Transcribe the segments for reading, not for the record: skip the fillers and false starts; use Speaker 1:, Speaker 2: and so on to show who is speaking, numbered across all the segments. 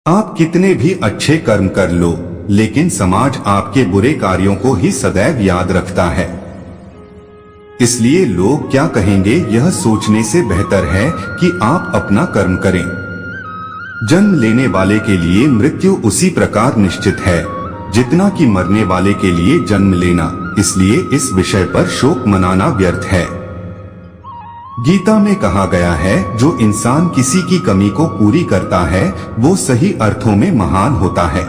Speaker 1: आप कितने भी अच्छे कर्म कर लो, लेकिन समाज आपके बुरे कार्यों को ही सदैव याद रखता है। इसलिए लोग क्या कहेंगे यह सोचने से बेहतर है कि आप अपना कर्म करें। जन्म लेने वाले के लिए मृत्यु उसी प्रकार निश्चित है जितना कि मरने वाले के लिए जन्म लेना, इसलिए इस विषय पर शोक मनाना व्यर्थ है। गीता में कहा गया है, जो इंसान किसी की कमी को पूरी करता है वो सही अर्थों में महान होता है।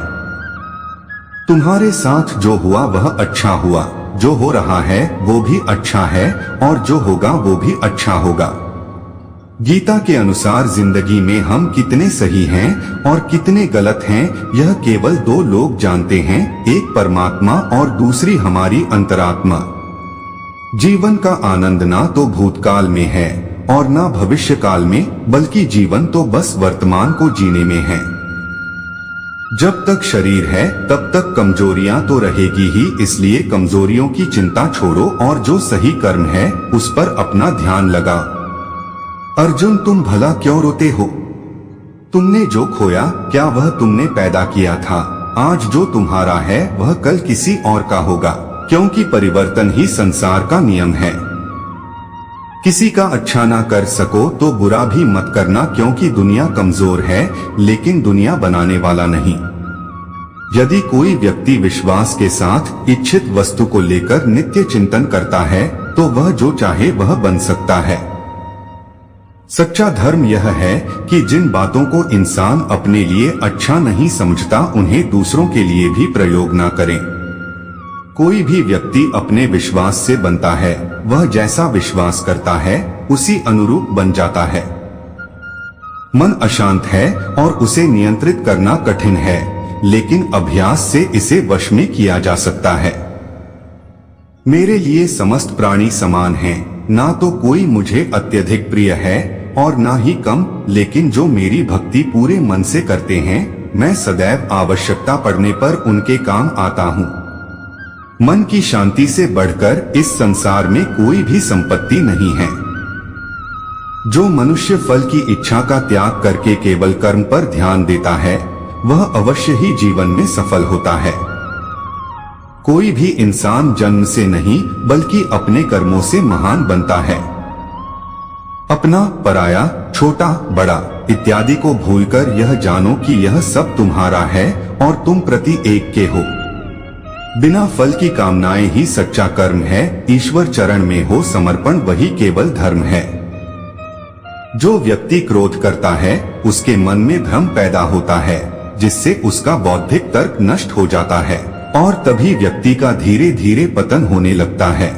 Speaker 1: तुम्हारे साथ जो हुआ वह अच्छा हुआ, जो हो रहा है वो भी अच्छा है, और जो होगा वो भी अच्छा होगा। गीता के अनुसार जिंदगी में हम कितने सही हैं और कितने गलत हैं यह केवल दो लोग जानते हैं, एक परमात्मा और दूसरी हमारी अंतरात्मा। जीवन का आनंद ना तो भूतकाल में है और ना भविष्य काल में, बल्कि जीवन तो बस वर्तमान को जीने में है। जब तक शरीर है तब तक कमजोरियां तो रहेगी ही, इसलिए कमजोरियों की चिंता छोड़ो और जो सही कर्म है उस पर अपना ध्यान लगा। अर्जुन, तुम भला क्यों रोते हो? तुमने जो खोया क्या वह तुमने पैदा किया था? आज जो तुम्हारा है वह कल किसी और का होगा, क्योंकि परिवर्तन ही संसार का नियम है। किसी का अच्छा ना कर सको तो बुरा भी मत करना, क्योंकि दुनिया कमजोर है लेकिन दुनिया बनाने वाला नहीं। यदि कोई व्यक्ति विश्वास के साथ इच्छित वस्तु को लेकर नित्य चिंतन करता है तो वह जो चाहे वह बन सकता है। सच्चा धर्म यह है कि जिन बातों को इंसान अपने लिए अच्छा नहीं समझता उन्हें दूसरों के लिए भी प्रयोग ना करें। कोई भी व्यक्ति अपने विश्वास से बनता है, वह जैसा विश्वास करता है उसी अनुरूप बन जाता है। मन अशांत है और उसे नियंत्रित करना कठिन है, लेकिन अभ्यास से इसे वश में किया जा सकता है। मेरे लिए समस्त प्राणी समान हैं, ना तो कोई मुझे अत्यधिक प्रिय है और ना ही कम, लेकिन जो मेरी भक्ति पूरे मन से करते हैं मैं सदैव आवश्यकता पड़ने पर उनके काम आता हूँ। मन की शांति से बढ़कर इस संसार में कोई भी संपत्ति नहीं है। जो मनुष्य फल की इच्छा का त्याग करके केवल कर्म पर ध्यान देता है वह अवश्य ही जीवन में सफल होता है। कोई भी इंसान जन्म से नहीं बल्कि अपने कर्मों से महान बनता है। अपना, पराया, छोटा, बड़ा इत्यादि को भूलकर यह जानो कि यह सब तुम्हारा है और तुम प्रति एक के हो। बिना फल की कामनाएं ही सच्चा कर्म है। ईश्वर चरण में हो समर्पण वही केवल धर्म है। जो व्यक्ति क्रोध करता है उसके मन में भ्रम पैदा होता है, जिससे उसका बौद्धिक तर्क नष्ट हो जाता है और तभी व्यक्ति का धीरे धीरे पतन होने लगता है।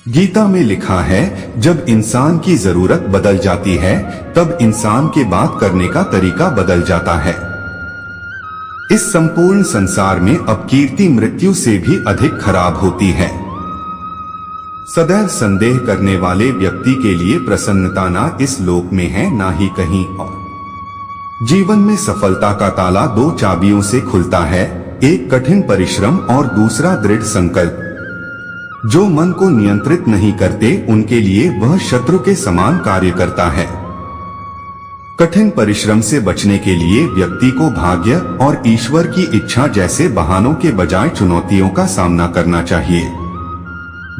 Speaker 1: गीता में लिखा है, जब इंसान की जरूरत बदल जाती है तब इंसान के बात करने का तरीका बदल जाता है। इस संपूर्ण संसार में अपकीर्ति मृत्यु से भी अधिक खराब होती है। सदैव संदेह करने वाले व्यक्ति के लिए प्रसन्नता ना इस लोक में है ना ही कहीं और। जीवन में सफलता का ताला दो चाबियों से खुलता है, एक कठिन परिश्रम और दूसरा दृढ़ संकल्प। जो मन को नियंत्रित नहीं करते उनके लिए वह शत्रु के समान कार्य करता है। कठिन परिश्रम से बचने के लिए व्यक्ति को भाग्य और ईश्वर की इच्छा जैसे बहानों के बजाय चुनौतियों का सामना करना चाहिए।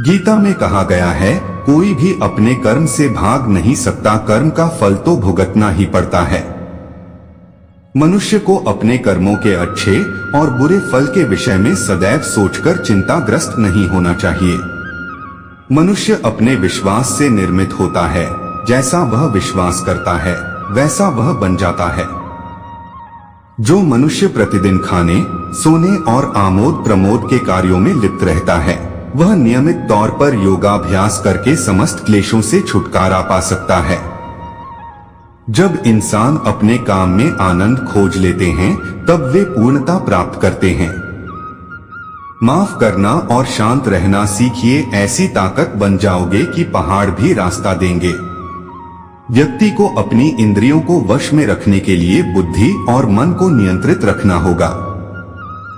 Speaker 1: गीता में कहा गया है, कोई भी अपने कर्म से भाग नहीं सकता, कर्म का फल तो भुगतना ही पड़ता है। मनुष्य को अपने कर्मों के अच्छे और बुरे फल के विषय में सदैव सोचकर चिंताग्रस्त नहीं होना चाहिए। मनुष्य अपने विश्वास से निर्मित होता है, जैसा वह विश्वास करता है वैसा वह बन जाता है। जो मनुष्य प्रतिदिन खाने, सोने और आमोद प्रमोद के कार्यों में लिप्त रहता है वह नियमित तौर पर योगाभ्यास करके समस्त क्लेशों से छुटकारा पा सकता है। जब इंसान अपने काम में आनंद खोज लेते हैं तब वे पूर्णता प्राप्त करते हैं। माफ करना और शांत रहना सीखिए, ऐसी ताकत बन जाओगे कि पहाड़ भी रास्ता देंगे। व्यक्ति को अपनी इंद्रियों को वश में रखने के लिए बुद्धि और मन को नियंत्रित रखना होगा।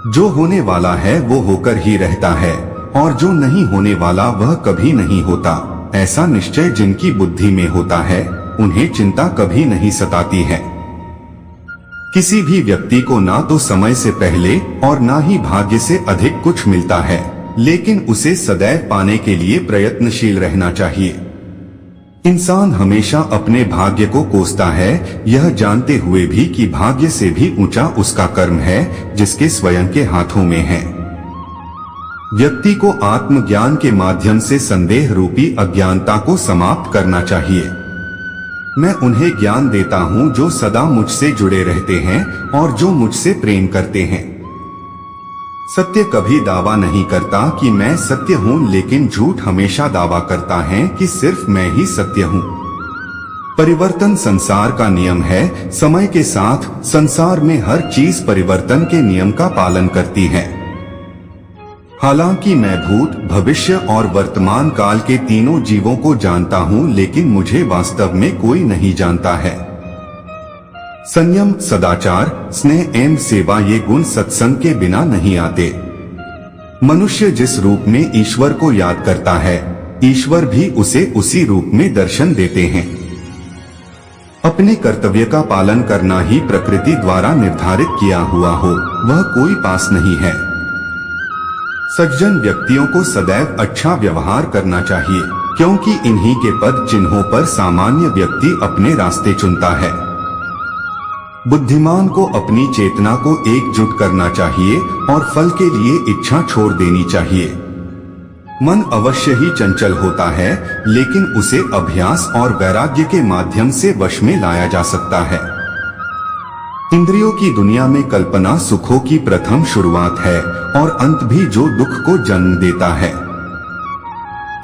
Speaker 1: जो होने वाला है वो होकर ही रहता है और जो नहीं होने वाला वह कभी नहीं होता। ऐसा निश्चय जिनकी बुद्धि में होता है उन्हें चिंता कभी नहीं सताती है। किसी भी व्यक्ति को ना तो समय से पहले और ना ही भाग्य से अधिक कुछ मिलता है, लेकिन उसे सदैव पाने के लिए प्रयत्नशील रहना चाहिए। इंसान हमेशा अपने भाग्य को कोसता है, यह जानते हुए भी कि भाग्य से भी ऊंचा उसका कर्म है जिसके स्वयं के हाथों में है। व्यक्ति को आत्मज्ञान के माध्यम से संदेह रूपी अज्ञानता को समाप्त करना चाहिए। मैं उन्हें ज्ञान देता हूं जो सदा मुझसे जुड़े रहते हैं और जो मुझसे प्रेम करते हैं। सत्य कभी दावा नहीं करता कि मैं सत्य हूं, लेकिन झूठ हमेशा दावा करता है कि सिर्फ मैं ही सत्य हूं। परिवर्तन संसार का नियम है। समय के साथ संसार में हर चीज परिवर्तन के नियम का पालन करती है। हालांकि मैं भूत, भविष्य और वर्तमान काल के तीनों जीवों को जानता हूं, लेकिन मुझे वास्तव में कोई नहीं जानता है। संयम, सदाचार, स्नेह एवं सेवा ये गुण सत्संग के बिना नहीं आते। मनुष्य जिस रूप में ईश्वर को याद करता है, ईश्वर भी उसे उसी रूप में दर्शन देते हैं। अपने कर्तव्य का पालन करना ही प्रकृति द्वारा निर्धारित किया हुआ हो, वह कोई पास नहीं है। सज्जन व्यक्तियों को सदैव अच्छा व्यवहार करना चाहिए, क्योंकि इन्हीं के पद चिन्हों पर सामान्य व्यक्ति अपने रास्ते चुनता है। बुद्धिमान को अपनी चेतना को एकजुट करना चाहिए और फल के लिए इच्छा छोड़ देनी चाहिए। मन अवश्य ही चंचल होता है, लेकिन उसे अभ्यास और वैराग्य के माध्यम से वश में लाया जा सकता है। इंद्रियों की दुनिया में कल्पना सुखों की प्रथम शुरुआत है और अंत भी जो दुख को जन्म देता है।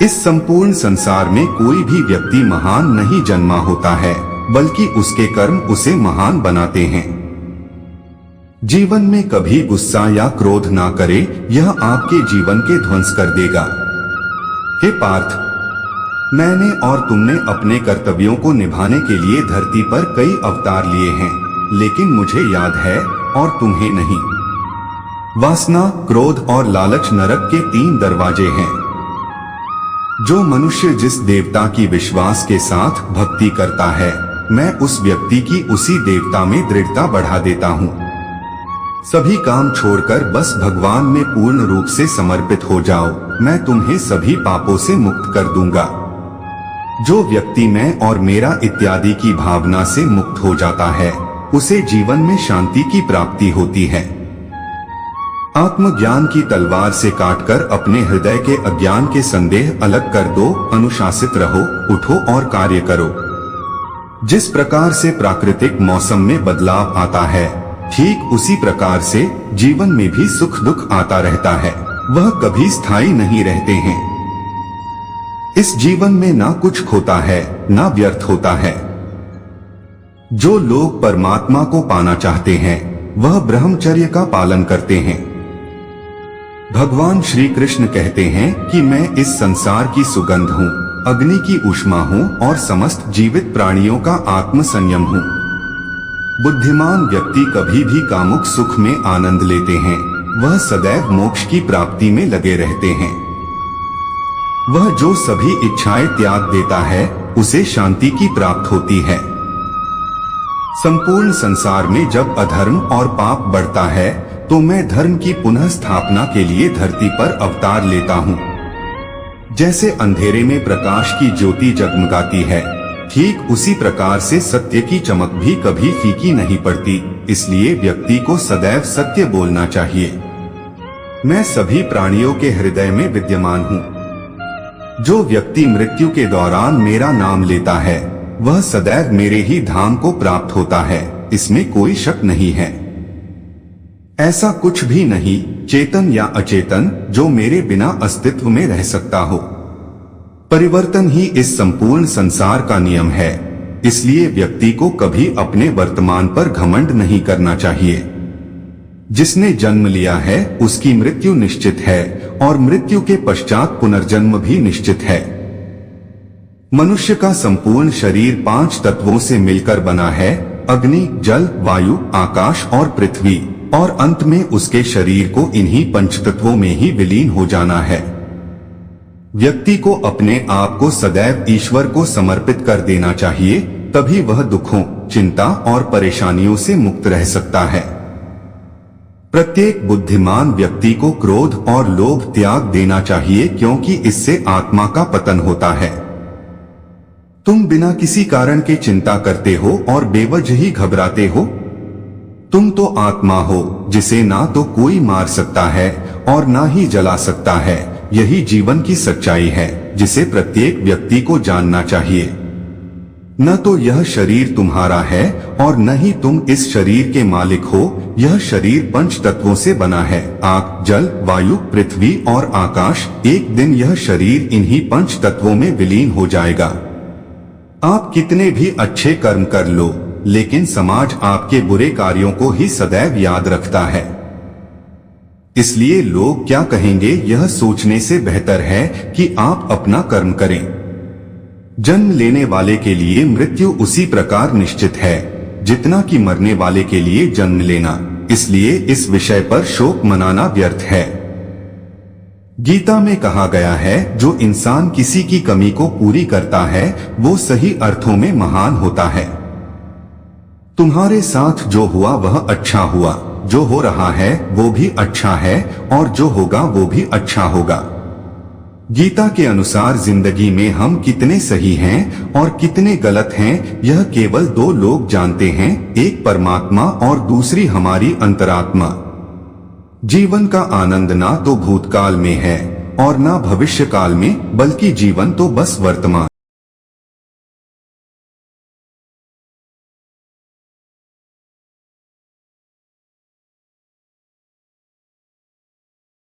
Speaker 1: इस संपूर्ण संसार में कोई भी व्यक्ति महान नहीं जन्मा होता है, बल्कि उसके कर्म उसे महान बनाते हैं। जीवन में कभी गुस्सा या क्रोध ना करे, यह आपके जीवन के ध्वंस कर देगा। हे पार्थ, मैंने और तुमने अपने कर्तव्यों को निभाने के लिए धरती पर कई अवतार लिए हैं, लेकिन मुझे याद है और तुम्हें नहीं। वासना, क्रोध और लालच नरक के 3 दरवाजे हैं। जो मनुष्य जिस देवता की विश्वास के साथ भक्ति करता है, मैं उस व्यक्ति की उसी देवता में दृढ़ता बढ़ा देता हूँ। सभी काम छोड़कर बस भगवान में पूर्ण रूप से समर्पित हो जाओ, मैं तुम्हें सभी पापों से मुक्त कर दूंगा। जो व्यक्ति मैं और मेरा इत्यादि की भावना से मुक्त हो जाता है, उसे जीवन में शांति की प्राप्ति होती है। आत्मज्ञान की तलवार से काटकर अपने हृदय के अज्ञान के संदेह अलग कर दो। अनुशासित रहो, उठो और कार्य करो। जिस प्रकार से प्राकृतिक मौसम में बदलाव आता है, ठीक उसी प्रकार से जीवन में भी सुख दुख आता रहता है। वह कभी स्थायी नहीं रहते हैं। इस जीवन में ना कुछ खोता है, ना व्यर्थ होता है। जो लोग परमात्मा को पाना चाहते हैं, वह ब्रह्मचर्य का पालन करते हैं। भगवान श्री कृष्ण कहते हैं कि मैं इस संसार की सुगंध हूँ, अग्नि की ऊष्मा हूँ और समस्त जीवित प्राणियों का आत्म संयम हूँ। बुद्धिमान व्यक्ति कभी भी कामुक सुख में आनंद लेते हैं, वह सदैव मोक्ष की प्राप्ति में लगे रहते हैं। वह जो सभी इच्छाएं त्याग देता है, उसे शांति की प्राप्त होती है। संपूर्ण संसार में जब अधर्म और पाप बढ़ता है, तो मैं धर्म की पुनः स्थापना के लिए धरती पर अवतार लेता हूँ। जैसे अंधेरे में प्रकाश की ज्योति जगमगाती है, ठीक उसी प्रकार से सत्य की चमक भी कभी फीकी नहीं पड़ती। इसलिए व्यक्ति को सदैव सत्य बोलना चाहिए। मैं सभी प्राणियों के हृदय में विद्यमान हूँ। जो व्यक्ति मृत्यु के दौरान मेरा नाम लेता है, वह सदैव मेरे ही धाम को प्राप्त होता है, इसमें कोई शक नहीं है। ऐसा कुछ भी नहीं, चेतन या अचेतन, जो मेरे बिना अस्तित्व में रह सकता हो। परिवर्तन ही इस संपूर्ण संसार का नियम है। इसलिए व्यक्ति को कभी अपने वर्तमान पर घमंड नहीं करना चाहिए। जिसने जन्म लिया है, उसकी मृत्यु निश्चित है और मृत्यु के पश्चात पुनर्जन्म भी निश्चित है। मनुष्य का संपूर्ण शरीर 5 तत्वों से मिलकर बना है, अग्नि, जल, वायु, आकाश और पृथ्वी, और अंत में उसके शरीर को इन्हीं 5 तत्वों में ही विलीन हो जाना है। व्यक्ति को अपने आप को सदैव ईश्वर को समर्पित कर देना चाहिए। तभी वह दुखों, चिंता और परेशानियों से मुक्त रह सकता है। प्रत्येक बुद्धिमान व्यक्ति को क्रोध और लोभ त्याग देना चाहिए, क्योंकि इससे आत्मा का पतन होता है। तुम बिना किसी कारण के चिंता करते हो और बेवजह ही घबराते हो। तुम तो आत्मा हो, जिसे ना तो कोई मार सकता है और ना ही जला सकता है। यही जीवन की सच्चाई है, जिसे प्रत्येक व्यक्ति को जानना चाहिए। न तो यह शरीर तुम्हारा है और न ही तुम इस शरीर के मालिक हो। यह शरीर पंच तत्वों से बना है, आग, जल, वायु, पृथ्वी और आकाश। एक दिन यह शरीर इन्हीं पंच तत्वों में विलीन हो जाएगा। आप कितने भी अच्छे कर्म कर लो, लेकिन समाज आपके बुरे कार्यों को ही सदैव याद रखता है। इसलिए लोग क्या कहेंगे, यह सोचने से बेहतर है कि आप अपना कर्म करें। जन्म लेने वाले के लिए मृत्यु उसी प्रकार निश्चित है जितना कि मरने वाले के लिए जन्म लेना। इसलिए इस विषय पर शोक मनाना व्यर्थ है। गीता में कहा गया है, जो इंसान किसी की कमी को पूरी करता है वो सही अर्थों में महान होता है। तुम्हारे साथ जो हुआ वह अच्छा हुआ, जो हो रहा है वो भी अच्छा है और जो होगा वो भी अच्छा होगा। गीता के अनुसार जिंदगी में हम कितने सही हैं और कितने गलत हैं, यह केवल दो लोग जानते हैं, एक परमात्मा और दूसरी हमारी अंतरात्मा। जीवन का आनंद ना तो भूतकाल में है और ना भविष्य काल में, बल्कि जीवन तो बस वर्तमान